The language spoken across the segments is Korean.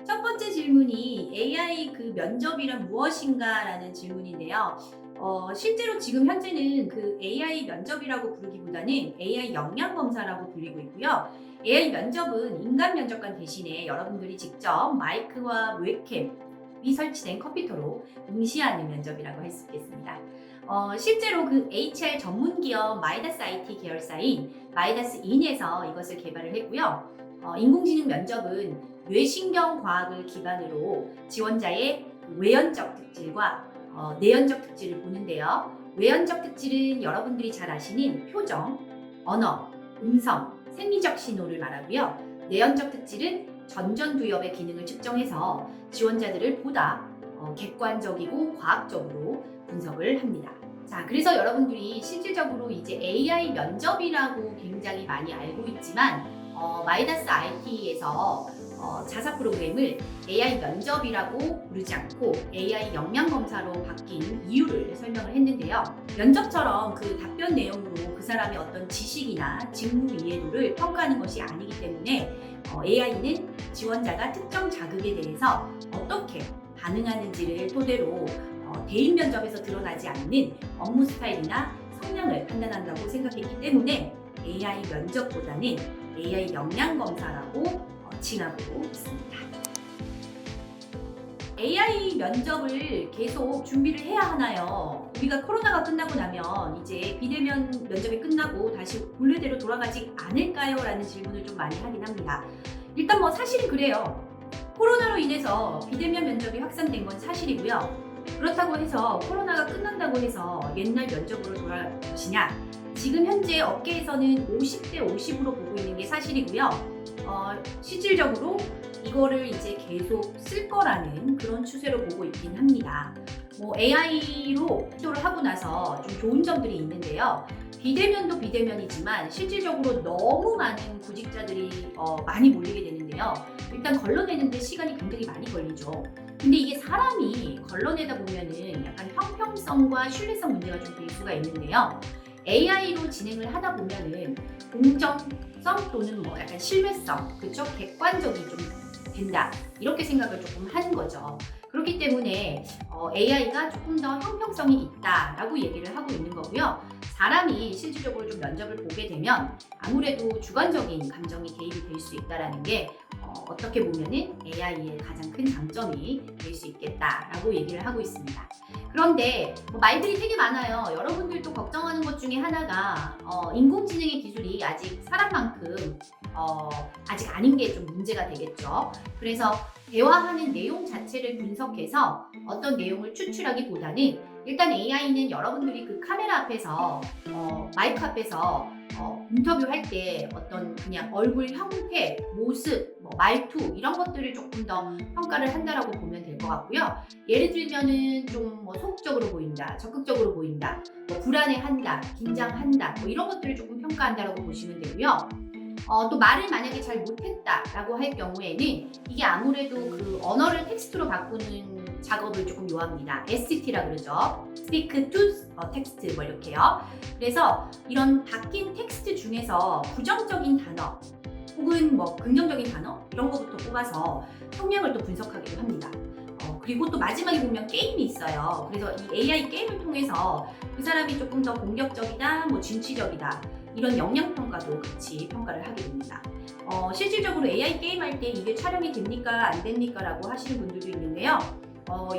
첫 번째 질문이 AI 그 면접이란 무엇인가라는 질문인데요. 실제로 지금 현재는 그 AI 면접이라고 부르기보다는 AI 역량 검사라고 불리고 있고요. AI 면접은 인간 면접관 대신에 여러분들이 직접 마이크와 웹캠이 설치된 컴퓨터로 응시하는 면접이라고 할 수 있겠습니다. 실제로 그 HR 전문 기업 마이다스 IT 계열사인 마이다스 인에서 이것을 개발을 했고요. 인공지능 면접은 뇌신경 과학을 기반으로 지원자의 외연적 특질과 내연적 특질을 보는데요. 외연적 특질은 여러분들이 잘 아시는 표정, 언어, 음성, 생리적 신호를 말하고요. 내연적 특질은 전전두엽의 기능을 측정해서 지원자들을 보다 객관적이고 과학적으로 분석을 합니다. 자, 그래서 여러분들이 실질적으로 이제 AI 면접이라고 굉장히 많이 알고 있지만 마이다스 IT에서 자사 프로그램을 AI 면접이라고 부르지 않고 AI 역량 검사로 바뀐 이유를 설명을 했는데요. 면접처럼 그 답변 내용으로 그 사람의 어떤 지식이나 직무 이해도를 평가하는 것이 아니기 때문에 AI는 지원자가 특정 자극에 대해서 어떻게 반응하는지를 토대로 대인 면접에서 드러나지 않는 업무 스타일이나 성향을 판단한다고 생각했기 때문에 AI 면접보다는 AI 역량 검사라고 칭하고 있습니다. AI 면접을 계속 준비를 해야 하나요? 우리가 코로나가 끝나고 나면 이제 비대면 면접이 끝나고 다시 본래대로 돌아가지 않을까요? 라는 질문을 좀 많이 하긴 합니다. 일단 뭐 사실은 그래요. 코로나로 인해서 비대면 면접이 확산된 건 사실이고요. 그렇다고 해서 코로나가 끝난다고 해서 옛날 면접으로 돌아갈 것이냐? 지금 현재 업계에서는 50대 50으로 보고 있는 게 사실이고요. 실질적으로 이거를 이제 계속 쓸 거라는 그런 추세로 보고 있긴 합니다. AI로 시도를 하고 나서 좀 좋은 점들이 있는데요. 비대면도 비대면이지만 실질적으로 너무 많은 구직자들이 많이 몰리게 되는데요. 일단 걸러내는데 시간이 굉장히 많이 걸리죠. 근데 이게 사람이 걸러내다 보면은 약간 형평성과 신뢰성 문제가 좀 될 수가 있는데요. AI로 진행을 하다 보면은 공정성 또는 뭐 약간 신뢰성, 그쵸? 객관적이 좀 된다. 이렇게 생각을 조금 하는 거죠. 그렇기 때문에 AI가 조금 더 형평성이 있다라고 얘기를 하고 있는 거고요. 사람이 실질적으로 좀 면접을 보게 되면 아무래도 주관적인 감정이 개입이 될 수 있다라는 게 어떻게 보면은 AI의 가장 큰 장점이 될 수 있겠다라고 얘기를 하고 있습니다. 그런데 말들이 되게 많아요. 여러분들도 걱정하는 것 중에 하나가 인공지능의 기술이 아직 사람만큼 아직 아닌 게 좀 문제가 되겠죠. 그래서 대화하는 내용 자체를 분석해서 어떤 내용을 추출하기보다는 일단 AI는 여러분들이 그 카메라 앞에서 마이크 앞에서 인터뷰할 때 어떤 그냥 얼굴 형태, 모습, 말투 이런 것들을 조금 더 평가를 한다라고 보면 될 것 같고요. 예를 들면은 좀 소극적으로 보인다, 적극적으로 보인다, 불안해한다, 긴장한다 이런 것들을 조금 평가한다라고 보시면 되고요. 또 말을 만약에 잘 못했다라고 할 경우에는 이게 아무래도 그 언어를 텍스트로 바꾸는 작업을 조금 요합니다. ST라 그러죠. Speak to text 이렇게요. 그래서 이런 바뀐 텍스트 중에서 부정적인 단어 혹은 긍정적인 단어 이런 거부터 뽑아서 성향을 또 분석하기도 합니다. 그리고 또 마지막에 보면 게임이 있어요. 그래서 이 AI 게임을 통해서 그 사람이 조금 더 공격적이다, 진취적이다 이런 역량평가도 같이 평가를 하게 됩니다. 실질적으로 AI 게임할 때 이게 촬영이 됩니까 안 됩니까 라고 하시는 분들도 있는데요.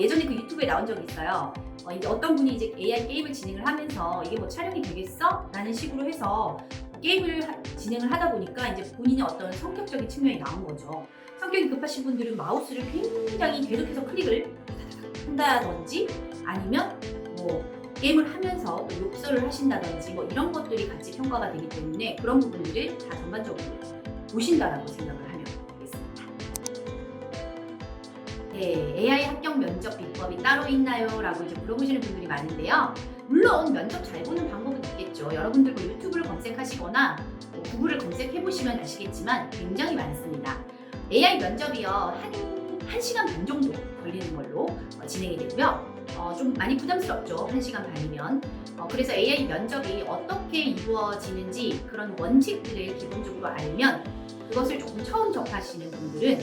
예전에 그 유튜브에 나온 적이 있어요. 이제 어떤 분이 이제 AI 게임을 진행을 하면서 이게 촬영이 되겠어? 라는 식으로 해서 게임을 진행을 하다 보니까 이제 본인의 어떤 성격적인 측면이 나온 거죠. 성격이 급하신 분들은 마우스를 굉장히 계속해서 클릭을 한다든지 아니면 게임을 하면서 또 욕설을 하신다든지 이런 것들이 같이 평가가 되기 때문에 그런 부분들을 다 전반적으로 보신다라고 생각을 하면 되겠습니다. 네, AI 합격 면접 비법이 따로 있나요? 라고 이제 물어보시는 분들이 많은데요. 물론 면접 잘 보는 방법은 있겠죠. 여러분들 유튜브를 검색하시거나 구글을 검색해보시면 아시겠지만 굉장히 많습니다. AI 면접이요. 한 시간 반 정도 걸리는 걸로 진행이 되고요. 좀 많이 부담스럽죠. 1시간 반이면. 그래서 AI 면접이 어떻게 이루어지는지 그런 원칙들을 기본적으로 알면 그것을 조금 처음 접하시는 분들은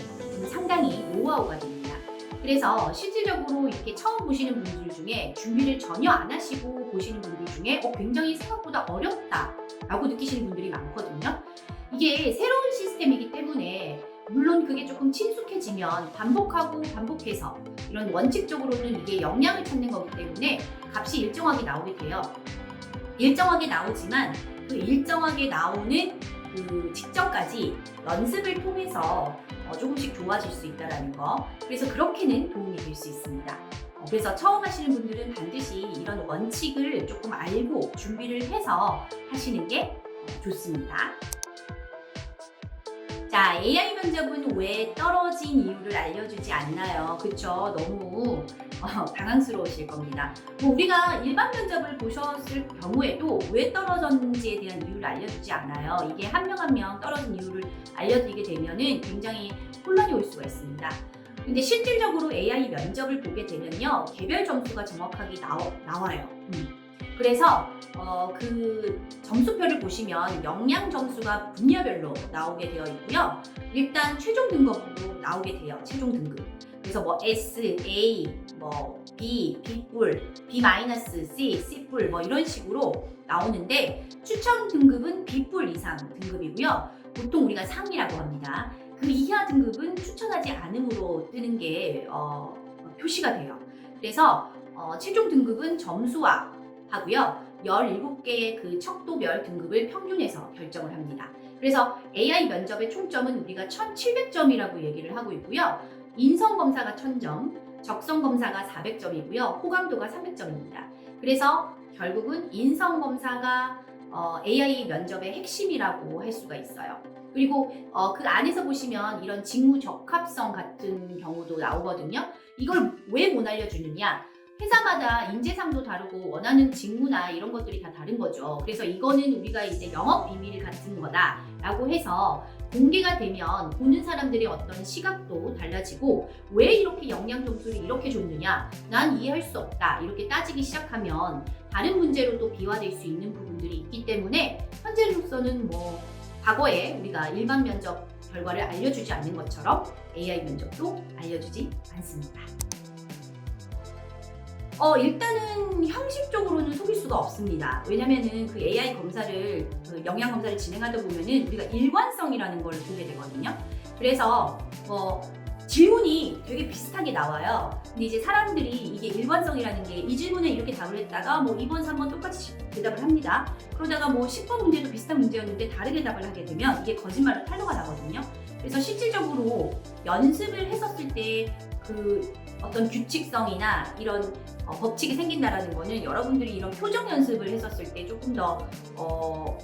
상당히 노하우가 됩니다. 그래서 실질적으로 이렇게 처음 보시는 분들 중에 준비를 전혀 안 하시고 보시는 분들 중에 굉장히 생각보다 어렵다라고 느끼시는 분들이 많거든요. 이게 새로운 시스템이기 때문에 물론 그게 조금 친숙해지면 반복하고 반복해서 이런 원칙적으로는 이게 역량을 찾는 거기 때문에 값이 일정하게 나오게 돼요. 일정하게 나오지만 그 일정하게 나오는 그 직전까지 연습을 통해서 조금씩 좋아질 수 있다는 거. 그래서 그렇게는 도움이 될 수 있습니다. 그래서 처음 하시는 분들은 반드시 이런 원칙을 조금 알고 준비를 해서 하시는 게 좋습니다. 자, AI 면접은 왜 떨어진 이유를 알려주지 않나요? 그쵸? 너무 당황스러우실 겁니다. 우리가 일반 면접을 보셨을 경우에도 왜 떨어졌는지에 대한 이유를 알려주지 않아요. 이게 한 명 한 명 떨어진 이유를 알려드리게 되면은 굉장히 혼란이 올 수가 있습니다. 근데 실질적으로 AI 면접을 보게 되면요, 개별 점수가 정확하게 나와요. 그래서 그 점수표를 보시면 역량 점수가 분야별로 나오게 되어 있고요. 일단 최종 등급으로 나오게 돼요. 최종 등급. 그래서 뭐 S, A, 뭐 B, B뿔, B-, C, C뿔 뭐 이런 식으로 나오는데 추천 등급은 B뿔 이상 등급이고요. 보통 우리가 상이라고 합니다. 그 이하 등급은 추천하지 않음으로 뜨는 게 표시가 돼요. 그래서 최종 등급은 점수화 하고요. 17개의 그 척도별 등급을 평균해서 결정을 합니다. 그래서 AI 면접의 총점은 우리가 1700점이라고 얘기를 하고 있고요. 인성검사가 1000점, 적성검사가 400점이고요. 호감도가 300점입니다. 그래서 결국은 인성검사가 AI 면접의 핵심이라고 할 수가 있어요. 그리고 그 안에서 보시면 이런 직무 적합성 같은 경우도 나오거든요. 이걸 왜 못 알려주느냐? 회사마다 인재상도 다르고 원하는 직무나 이런 것들이 다 다른 거죠. 그래서 이거는 우리가 이제 영업 비밀 같은 거다라고 해서 공개가 되면 보는 사람들의 어떤 시각도 달라지고 왜 이렇게 역량 점수를 이렇게 줬느냐? 난 이해할 수 없다. 이렇게 따지기 시작하면 다른 문제로 또 비화될 수 있는 부분들이 있기 때문에 현재로서는 뭐 과거에 우리가 일반 면접 결과를 알려주지 않는 것처럼 AI 면접도 알려주지 않습니다. 일단은 형식적으로는 속일 수가 없습니다. 왜냐면은 그 AI 검사를, 역량 검사를 진행하다 보면은 우리가 일관성이라는 걸 보게 되거든요. 그래서 질문이 되게 비슷하게 나와요. 근데 이제 사람들이 이게 일관성이라는 게 이 질문에 이렇게 답을 했다가 뭐 2번, 3번 똑같이 대답을 합니다. 그러다가 뭐 10번 문제도 비슷한 문제였는데 다르게 답을 하게 되면 이게 거짓말로 탄로가 나거든요. 그래서 실질적으로 연습을 했었을 때 그 어떤 규칙성이나 이런 법칙이 생긴다라는 거는 여러분들이 이런 표정 연습을 했었을 때 조금 더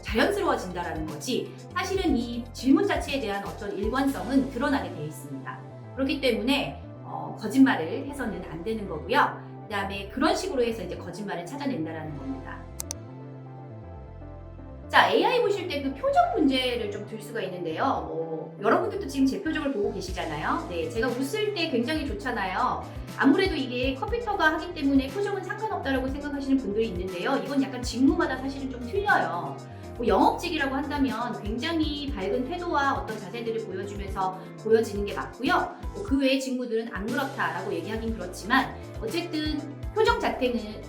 자연스러워진다라는 거지, 사실은 이 질문 자체에 대한 어떤 일관성은 드러나게 되어 있습니다. 그렇기 때문에 거짓말을 해서는 안 되는 거고요. 그 다음에 그런 식으로 해서 이제 거짓말을 찾아낸다라는 겁니다. 자, AI 보실 때 그 표정 문제를 좀 들 수가 있는데요. 여러분들도 지금 제 표정을 보고 계시잖아요. 네, 제가 웃을 때 굉장히 좋잖아요. 아무래도 이게 컴퓨터가 하기 때문에 표정은 상관없다라고 생각하시는 분들이 있는데요. 이건 약간 직무마다 사실은 좀 틀려요. 영업직이라고 한다면 굉장히 밝은 태도와 어떤 자세들을 보여주면서 보여지는 게 맞고요. 그 외의 직무들은 안 그렇다라고 얘기하긴 그렇지만 어쨌든 표정 자체는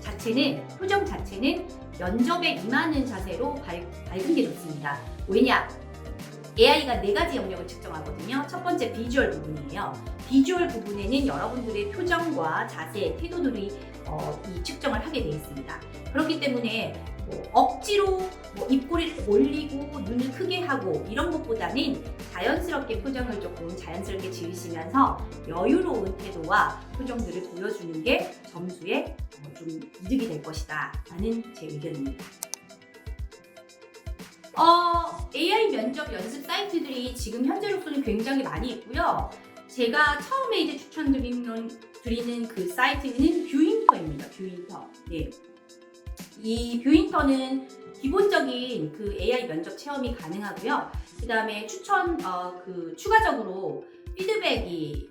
면접에 임하는 자세로 밝은 게 좋습니다. 왜냐? AI가 4가지 영역을 측정하거든요. 첫 번째 비주얼 부분이에요. 비주얼 부분에는 여러분들의 표정과 자세, 태도들이 이 측정을 하게 되어 있습니다. 그렇기 때문에 억지로 입꼬리를 올리고 눈을 크게 하고 이런 것보다는 자연스럽게 표정을 조금 자연스럽게 지으시면서 여유로운 태도와 표정들을 보여주는 게 점수에 좀 이득이 될 것이다 라는 제 의견입니다. AI 면접 연습 사이트들이 지금 현재로서는 굉장히 많이 있고요. 제가 처음에 이제 추천드리는 그 사이트는 뷰인터입니다. 뷰인터. 네. 이 뷰인터는 기본적인 그 AI 면접 체험이 가능하고요. 그 다음에 추가적으로 피드백이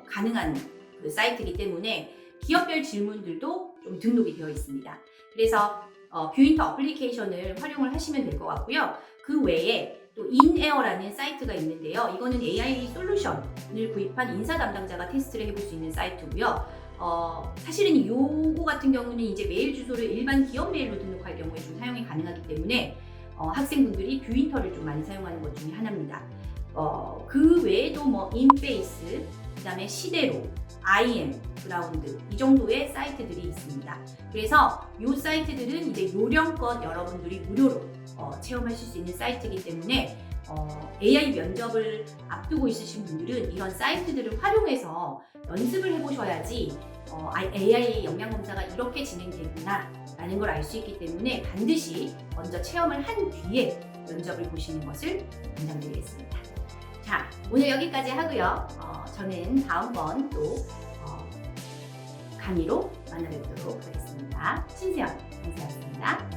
가능한 그 사이트이기 때문에 기업별 질문들도 좀 등록이 되어 있습니다. 그래서 뷰인터 어플리케이션을 활용을 하시면 될 것 같고요. 그 외에 또 인에어라는 사이트가 있는데요. 이거는 AI 솔루션을 구입한 인사 담당자가 테스트를 해볼 수 있는 사이트고요. 사실은 요거 같은 경우는 이제 메일 주소를 일반 기업 메일로 등록할 경우에 좀 사용이 가능하기 때문에 학생분들이 뷰인터를 좀 많이 사용하는 것 중에 하나입니다. 그 외에도 뭐 인페이스, 그다음에 시대로, IM, 그라운드 이 정도의 사이트들이 있습니다. 그래서 이 사이트들은 이제 요령껏 여러분들이 무료로 체험하실 수 있는 사이트이기 때문에 AI 면접을 앞두고 있으신 분들은 이런 사이트들을 활용해서 연습을 해보셔야지 AI 역량검사가 이렇게 진행되구나 라는 걸 알 수 있기 때문에 반드시 먼저 체험을 한 뒤에 면접을 보시는 것을 권장드리겠습니다. 자, 오늘 여기까지 하고요. 저는 다음번 또 강의로 만나뵙도록 하겠습니다. 신세연 강사였습니다.